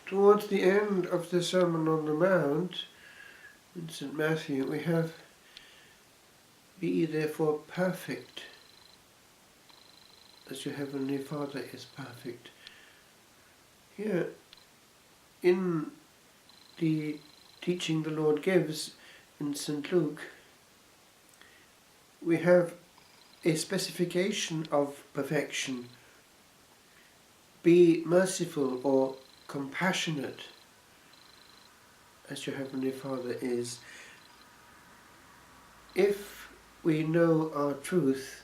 Towards the end of the Sermon on the Mount, in St. Matthew, we have, "Be ye therefore perfect, as your heavenly Father is perfect." Here, in the teaching the Lord gives in St. Luke, we have a specification of perfection. Be merciful or compassionate as your Heavenly Father is. If we know our truth,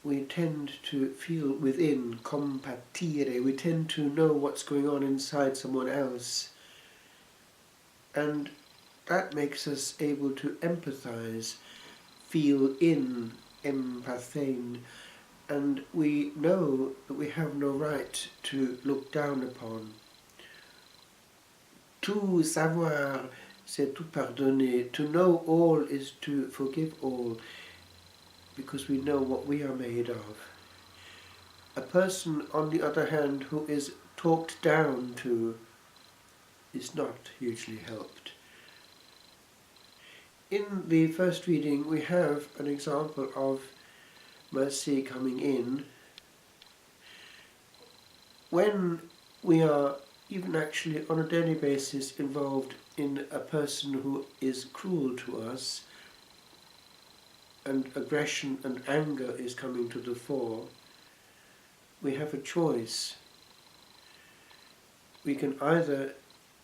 we tend to feel within, compatire, we tend to know what's going on inside someone else. And that makes us able to empathize, feel in, empathein, and we know that we have no right to look down upon. Tout savoir, c'est tout pardonner. To know all is to forgive all, because we know what we are made of. A person, on the other hand, who is talked down to is not hugely helped. In the first reading, we have an example of mercy coming in when we are even actually on a daily basis involved in a person who is cruel to us, and aggression and anger is coming to the fore. We have a choice. We can either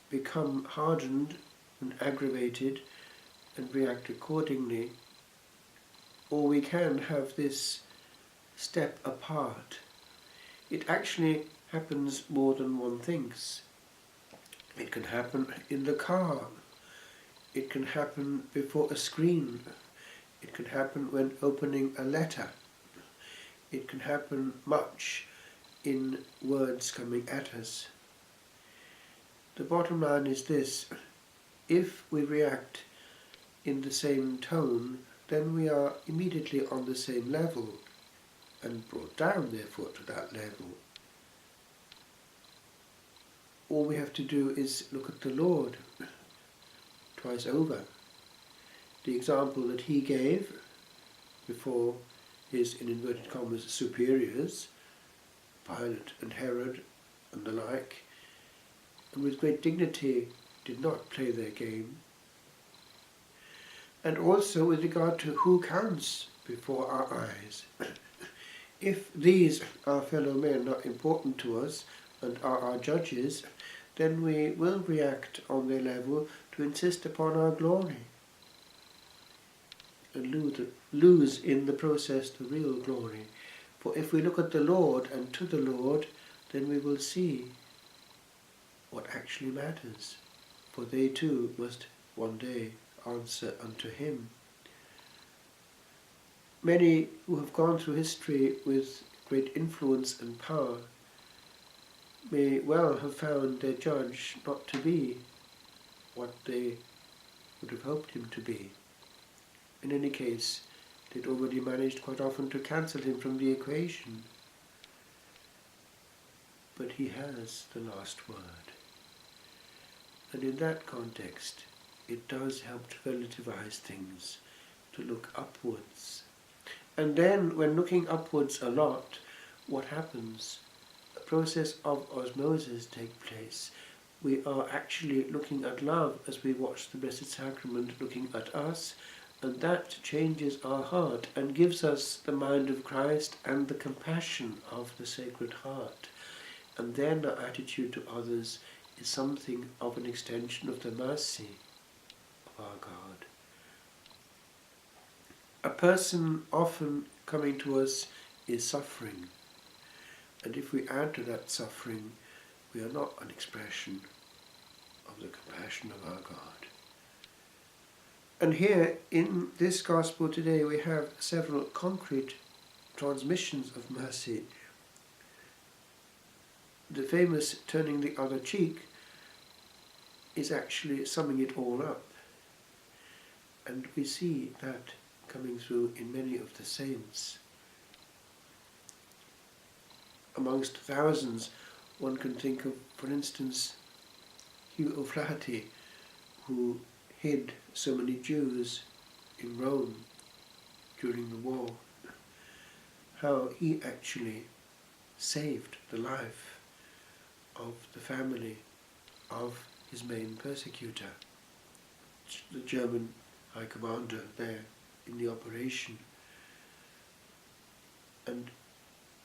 become hardened and aggravated and react accordingly, or we can have this step apart. It actually happens more than one thinks. It can happen in the car. It can happen before a screen. It can happen when opening a letter. It can happen much in words coming at us. The bottom line is this: if we react in the same tone, then we are immediately on the same level, and brought down therefore to that level. All we have to do is look at the Lord twice over. The example that he gave before his, in inverted commas, superiors, Pilate and Herod and the like, and with great dignity did not play their game. And also with regard to who counts before our eyes. If these, our fellow men, are important to us and are our judges, then we will react on their level to insist upon our glory, and lose in the process the real glory. For if we look at the Lord and to the Lord, then we will see what actually matters, for they too must one day answer unto him. Many who have gone through history with great influence and power may well have found their judge not to be what they would have hoped him to be. In any case, they'd already managed quite often to cancel him from the equation. But he has the last word. And in that context, it does help to relativize things, to look upwards. And then, when looking upwards a lot, what happens? A process of osmosis takes place. We are actually looking at love as we watch the Blessed Sacrament looking at us, and that changes our heart and gives us the mind of Christ and the compassion of the Sacred Heart. And then our attitude to others is something of an extension of the mercy of our God. A person often coming to us is suffering, and if we add to that suffering, we are not an expression of the compassion of our God. And here in this Gospel today we have several concrete transmissions of mercy. The famous turning the other cheek is actually summing it all up. And we see that coming through in many of the saints. Amongst thousands One can think of, for instance, Hugh O'Flaherty, who hid so many Jews in Rome during the war, how he actually saved the life of the family of his main persecutor, the German High Commander there in the operation. And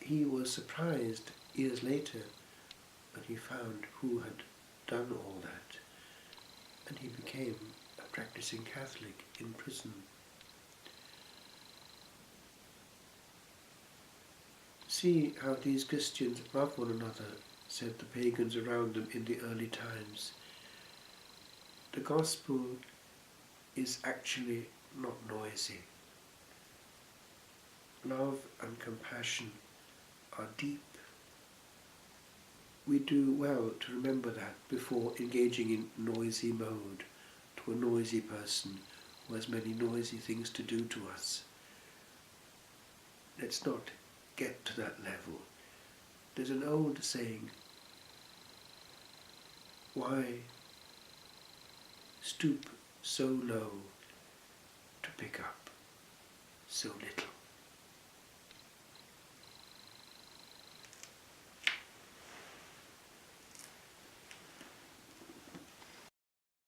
he was surprised years later when he found who had done all that, and he became a practicing Catholic in prison. See how these Christians love one another, said the pagans around them in the early times. The gospel is actually not noisy. Love and compassion are deep. We do well to remember that before engaging in noisy mode to a noisy person who has many noisy things to do to us. Let's not get to that level. There's an old saying, why stoop so low to pick up so little?